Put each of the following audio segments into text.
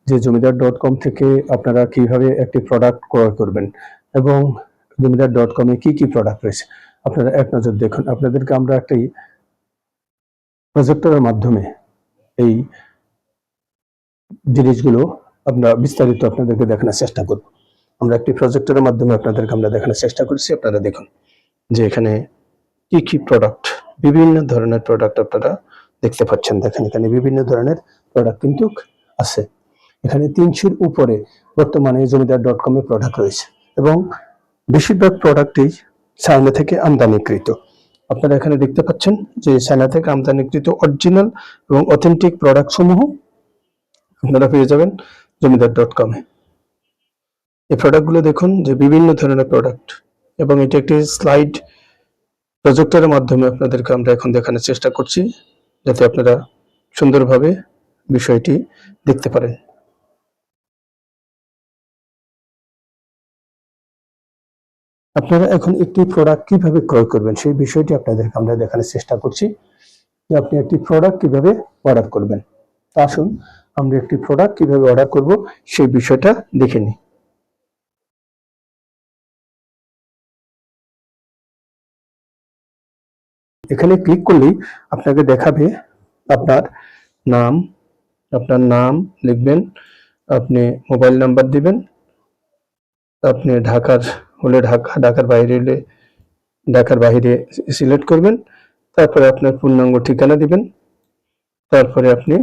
যে জমিদার.com থেকে আপনারা কিভাবে একটি প্রোডাক্ট ক্রয় করবেন এবং জমিদার.com এ কি কি প্রোডাক্ট রয়েছে আপনারা এক নজর দেখুন। আপনাদেরকে আমরা একটি প্রজেক্টরের মাধ্যমে এই জিনিসগুলো আমরা বিস্তারিত আপনাদেরকে দেখানোর চেষ্টা করব। আমরা একটি প্রজেক্টরের মাধ্যমে আপনাদেরকে আমরা দেখানোর চেষ্টা করছি। আপনারা দেখুন যে এখানে কি কি প্রোডাক্ট, বিভিন্ন ধরনের প্রোডাক্ট আপনারা দেখতে পাচ্ছেন। দেখেন এখানে বিভিন্ন ধরনের প্রোডাক্ট কিন্তু আছে। এখানে 300-র উপরে বর্তমানে জমিদার.com এ প্রোডাক্ট রয়েছে এবং বেশিরভাগ প্রোডাক্টই চায়না থেকে আমদানিকৃত। আপনারা এখানে দেখতে পাচ্ছেন যে চায়না থেকে আমদানিকৃত অরিজিনাল এবং অথেন্টিক প্রোডাক্ট সমূহ আপনারা পেয়ে যাবেন জমিদার.com এ। এই প্রোডাক্টগুলো দেখুন যে বিভিন্ন ধরনের প্রোডাক্ট, এবং এটি একটি স্লাইড প্রজেক্টরের মাধ্যমে আপনাদেরকে আমরা এখন দেখানোর চেষ্টা করছি যাতে আপনারা সুন্দরভাবে বিষয়টি দেখতে পারেন। আপনারা এখন একটি প্রোডাক্ট কিভাবে ক্রয় করবেন সেই বিষয়টি আপনাদেরকে আমরা দেখানোর চেষ্টা করছি যে আপনি একটি প্রোডাক্ট কিভাবে অর্ডার করবেন। আসুন আমরা একটি প্রোডাক্ট কিভাবে অর্ডার করব সেই বিষয়টা দেখে নিই। এখানে ক্লিক করলেই আপনাকে দেখাবে আপনার নাম লিখবেন, আপনি মোবাইল নাম্বার দিবেন, আপনি ঢাকার হলে ঢাকার বাইরে হলে ঢাকার বাইরে সিলেক্ট করবেন, তারপরে আপনার পূর্ণাঙ্গ ঠিকানা দিবেন, তারপরে আপনি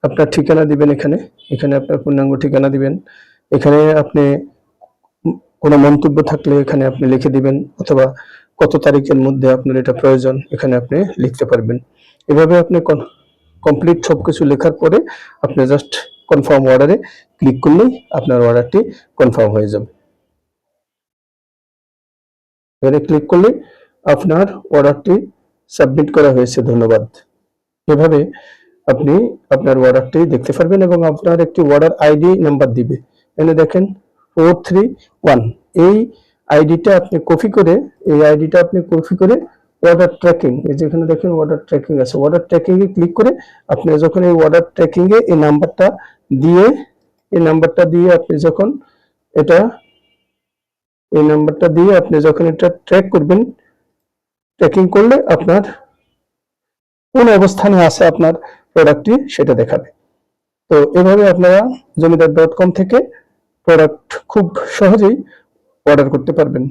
আপনার ঠিকানা দিবেন। এখানে আপনার পূর্ণাঙ্গ ঠিকানা দিবেন। এখানে আপনি কোনো মন্তব্য থাকলে এখানে আপনি লিখে দিবেন, অথবা কত তারিখের মধ্যে আপনার এটা প্রয়োজন এখানে আপনি লিখতে পারবেন। এভাবে আপনি কমপ্লিট সবকিছু লেখার পরে আপনি জাস্ট কনফার্ম অর্ডারে ক্লিক করলেই আপনার অর্ডারটি কনফার্ম হয়ে যাবে। এখানে ক্লিক করলে আপনার অর্ডারটি সাবমিট করা হয়েছে, ধন্যবাদ। এভাবে আপনি আপনার অর্ডারটি দেখতে পারবেন এবং আপনার একটি অর্ডার আইডি নাম্বার দিবে। এখানে দেখেন 431, এই আইডিটা আপনি কপি করে অর্ডার ট্র্যাকিং, এই যেখানে দেখেন অর্ডার ট্র্যাকিং আছে, অর্ডার ট্র্যাকিং এ ক্লিক করে আপনি যখন এই অর্ডার ট্র্যাকিং এ এই নাম্বারটা দিয়ে আপনি যখন এটা ট্র্যাক করবেন, ট্র্যাকিং করলে আপনার কোন অবস্থানে আছে আপনার প্রোডাক্টটি সেটা দেখাবে। তো এভাবে আপনারা জমিদার.com থেকে প্রোডাক্ট খুব সহজেই অর্ডার করতে পারবেন।